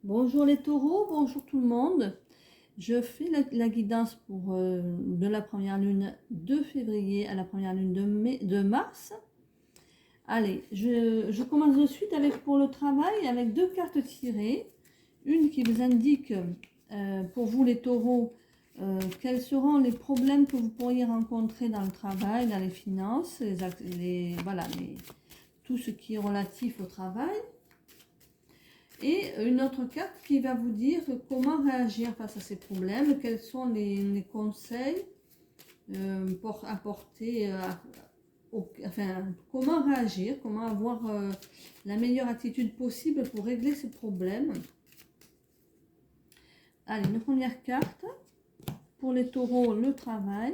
Bonjour les taureaux, bonjour tout le monde. Je fais la guidance pour de la première lune de février à la première lune de mars. Allez, je commence de suite avec pour le travail avec deux cartes tirées. Une qui vous indique pour vous les taureaux quels seront les problèmes que vous pourriez rencontrer dans le travail, dans les finances, tout ce qui est relatif au travail. Et une autre carte qui va vous dire comment réagir face à ces problèmes, quels sont les conseils pour apporter, comment réagir, comment avoir la meilleure attitude possible pour régler ces problèmes. Allez, une première carte, pour les taureaux, le travail.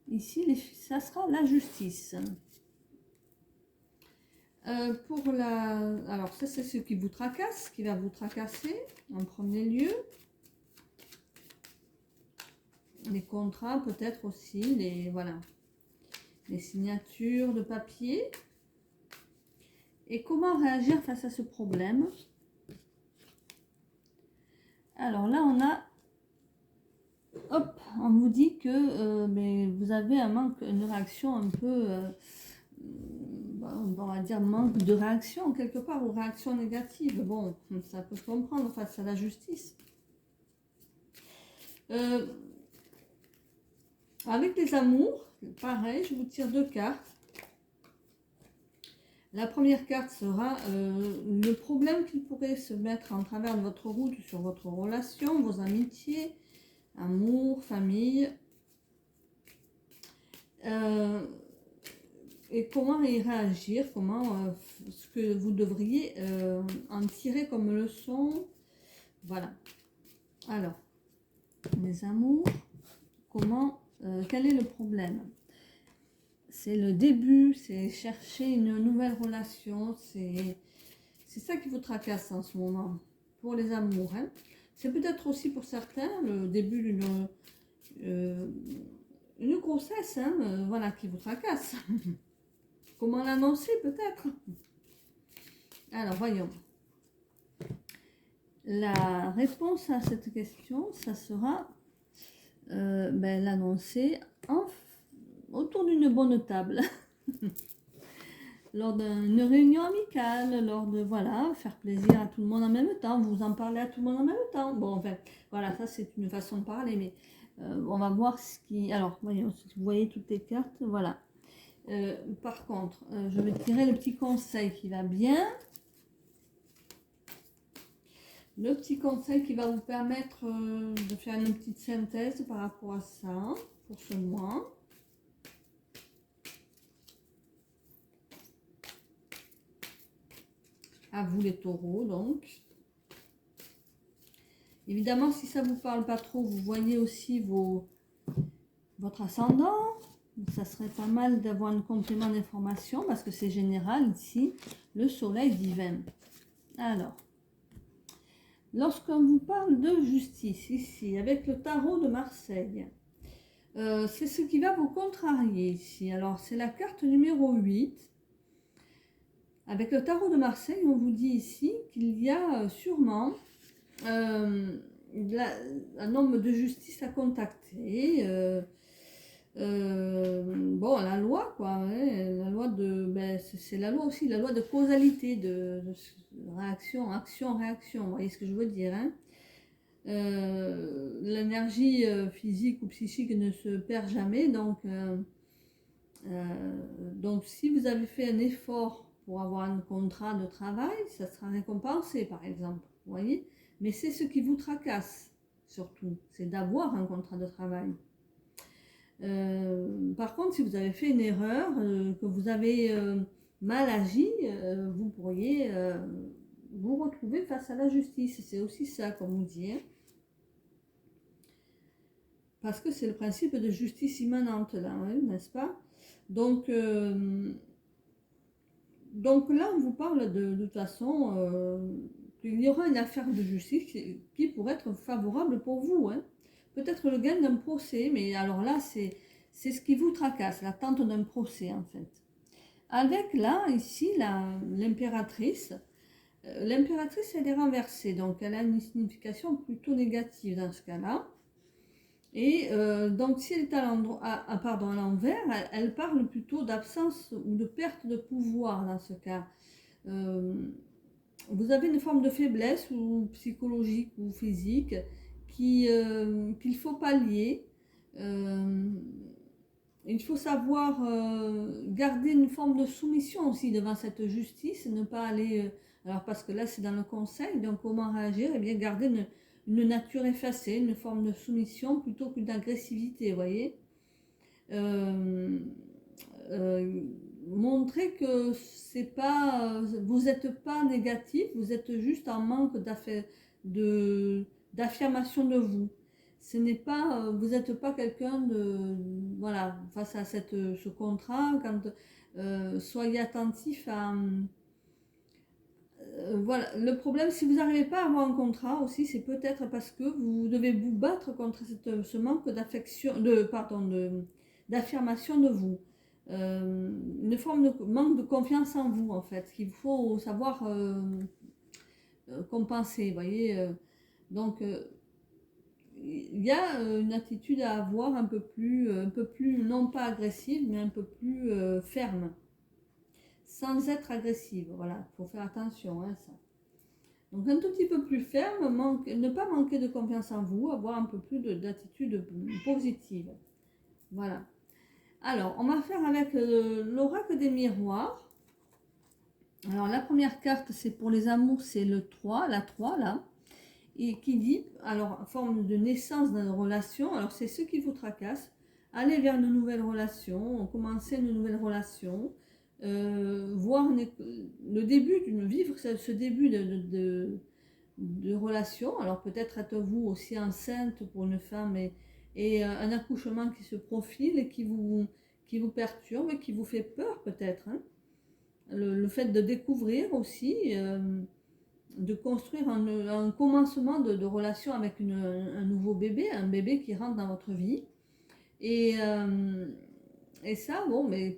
Ici, ça sera la justice. Alors ça c'est ce qui vous tracasse, qui va vous tracasser en premier lieu. Les contrats peut-être aussi, les signatures de papier. Et comment réagir face à ce problème? Alors là on a, on vous dit que mais vous avez une réaction un peu... on va dire manque de réaction quelque part, ou réaction négative. Bon, ça peut se comprendre face à la justice. Avec les amours, pareil, je vous tire deux cartes. La première carte sera le problème qui pourrait se mettre en travers de votre route sur votre relation, vos amitiés, amour, famille. Et comment y réagir, ce que vous devriez en tirer comme leçon. Voilà. Alors, les amours, quel est le problème? C'est le début, c'est chercher une nouvelle relation, c'est ça qui vous tracasse en ce moment, pour les amours. Hein. C'est peut-être aussi pour certains le début d'une grossesse, qui vous tracasse. Comment l'annoncer peut-être? Alors, voyons. La réponse à cette question, ça sera l'annoncer autour d'une bonne table. Lors d'une réunion amicale, faire plaisir à tout le monde en même temps, vous en parlez à tout le monde en même temps. Bon, enfin, voilà, ça c'est une façon de parler, mais on va voir ce qui... Alors, voyons, si vous voyez toutes les cartes, voilà. Par contre, je vais tirer le petit conseil qui va bien. Le petit conseil qui va vous permettre de faire une petite synthèse par rapport à ça, pour ce mois. À vous les taureaux, donc. Évidemment, si ça ne vous parle pas trop, vous voyez aussi votre ascendant. Ça serait pas mal d'avoir un complément d'information parce que c'est général ici, le soleil divin. Alors, lorsqu'on vous parle de justice ici, avec le tarot de Marseille, c'est ce qui va vous contrarier ici. Alors, c'est la carte numéro 8. Avec le tarot de Marseille, on vous dit ici qu'il y a sûrement un homme de justice à contacter. La loi, quoi. Hein, la loi c'est la loi aussi, la loi de causalité, de réaction, action, réaction. Vous voyez ce que je veux dire, hein? L'énergie physique ou psychique ne se perd jamais, donc si vous avez fait un effort pour avoir un contrat de travail, ça sera récompensé par exemple, vous voyez. Mais c'est ce qui vous tracasse surtout, c'est d'avoir un contrat de travail. Par contre, si vous avez fait une erreur, que vous avez mal agi, vous pourriez vous retrouver face à la justice. C'est aussi ça, comme on dit. Hein. Parce que c'est le principe de justice immanente, là, hein, n'est-ce pas? Donc là, on vous parle de toute façon qu'il y aura une affaire de justice qui pourrait être favorable pour vous. Hein. Peut-être le gain d'un procès, mais alors là, c'est ce qui vous tracasse, l'attente d'un procès en fait. Avec là, ici, l'impératrice, L'impératrice, elle est renversée, donc elle a une signification plutôt négative dans ce cas-là. Et donc si elle est à l'envers, elle parle plutôt d'absence ou de perte de pouvoir dans ce cas. Vous avez une forme de faiblesse ou psychologique ou physique qu'il faut pallier. Il faut savoir garder une forme de soumission aussi devant cette justice, ne pas aller... alors parce que là c'est dans le conseil, donc comment réagir? Eh bien garder une nature effacée, une forme de soumission plutôt qu'une agressivité, vous voyez. Euh, euh, Montrer que c'est pas, vous n'êtes pas négatif, vous êtes juste en manque d'affirmation de vous. Ce n'est pas, vous n'êtes pas quelqu'un de, voilà, face à ce contrat, soyez attentif à, voilà, le problème, si vous n'arrivez pas à avoir un contrat aussi, c'est peut-être parce que vous devez vous battre contre ce manque d'affection, d'affirmation de vous. Une forme de manque de confiance en vous, en fait, qu'il faut savoir compenser, vous voyez. Donc, il y a une attitude à avoir un peu plus, non pas agressive, mais un peu plus ferme, sans être agressive. Voilà, il faut faire attention à ça. Donc un tout petit peu plus ferme, ne pas manquer de confiance en vous, avoir un peu plus d'attitude positive. Voilà. Alors, on va faire avec l'oracle des miroirs. Alors, la première carte, c'est pour les amours, c'est le 3, la 3 là. Et qui dit, alors, en forme de naissance d'une relation, alors c'est ce qui vous tracasse. Aller vers une nouvelle relation, commencer une nouvelle relation, voir le début vivre ce début de relation. Alors peut-être êtes-vous aussi enceinte pour une femme et un accouchement qui se profile et qui vous perturbe, qui vous fait peur peut-être. Hein. Le fait de découvrir aussi, de construire un commencement de relation avec un nouveau bébé, un bébé qui rentre dans votre vie. Et, et ça, bon, mais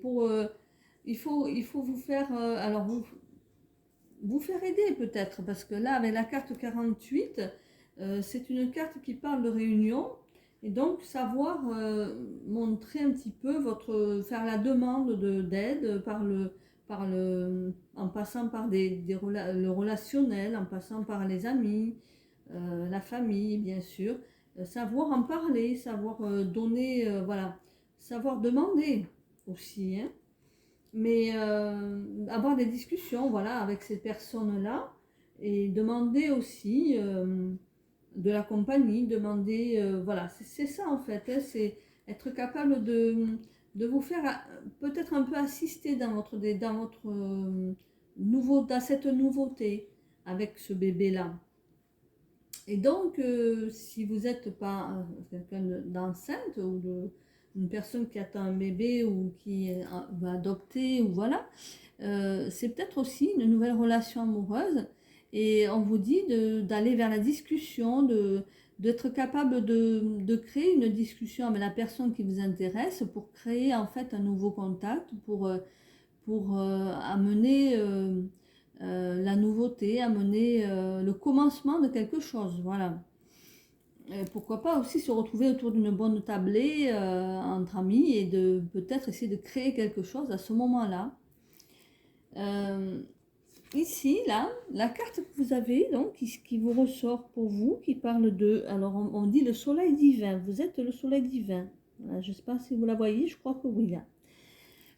il faut vous faire, alors vous faire aider peut-être, parce que là, avec la carte 48, c'est une carte qui parle de réunion, et donc savoir montrer un petit peu faire la demande d'aide en passant par le relationnel, en passant par les amis, la famille, bien sûr, savoir en parler, savoir donner, voilà, savoir demander aussi, hein, mais avoir des discussions, voilà, avec ces personnes-là et demander aussi de la compagnie, demander, voilà, c'est ça en fait, hein, c'est être capable de vous faire peut-être un peu assister dans cette nouveauté avec ce bébé-là. Et donc, si vous n'êtes pas quelqu'un d'enceinte ou une personne qui attend un bébé ou qui va adopter, ou voilà, c'est peut-être aussi une nouvelle relation amoureuse. Et on vous dit d'aller vers la discussion, d'être capable de créer une discussion avec la personne qui vous intéresse pour créer en fait un nouveau contact, pour amener la nouveauté, amener le commencement de quelque chose. Voilà. Et pourquoi pas aussi se retrouver autour d'une bonne tablée entre amis et de peut-être essayer de créer quelque chose à ce moment-là. Ici, là, la carte que vous avez, donc, qui vous ressort pour vous, qui parle de... Alors, on dit le soleil divin. Vous êtes le soleil divin. Voilà, je ne sais pas si vous la voyez, je crois que oui, là.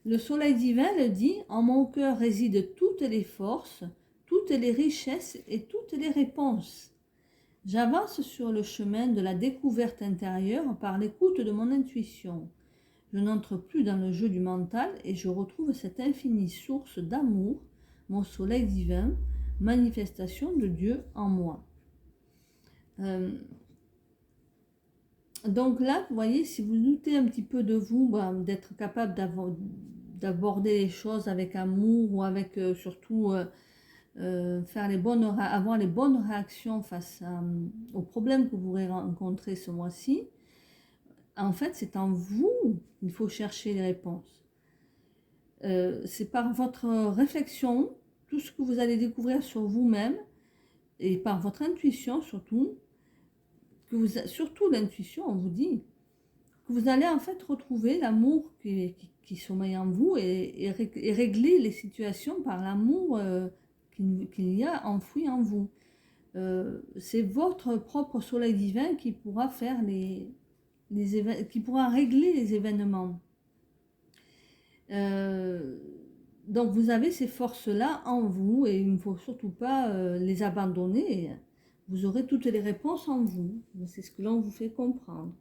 Le soleil divin le dit, en mon cœur résident toutes les forces, toutes les richesses et toutes les réponses. J'avance sur le chemin de la découverte intérieure par l'écoute de mon intuition. Je n'entre plus dans le jeu du mental et je retrouve cette infinie source d'amour, mon soleil divin, manifestation de Dieu en moi. Donc là, vous voyez, si vous doutez un petit peu de vous, d'être capable d'aborder les choses avec amour ou avec surtout avoir les bonnes réactions face aux problèmes que vous aurez rencontrés ce mois-ci, en fait, c'est en vous qu'il faut chercher les réponses. C'est par votre réflexion, tout ce que vous allez découvrir sur vous-même et par votre intuition surtout, surtout l'intuition, on vous dit, que vous allez en fait retrouver l'amour qui sommeille en vous et régler les situations par l'amour qu'il y a enfoui en vous. C'est votre propre soleil divin qui pourra faire qui pourra régler les événements. Donc vous avez ces forces-là en vous et il ne faut surtout pas les abandonner. Vous aurez toutes les réponses en vous. C'est ce que l'on vous fait comprendre.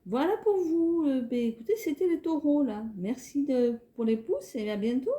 Voilà pour vous. Écoutez, c'était les taureaux là. Merci pour les pouces et à bientôt.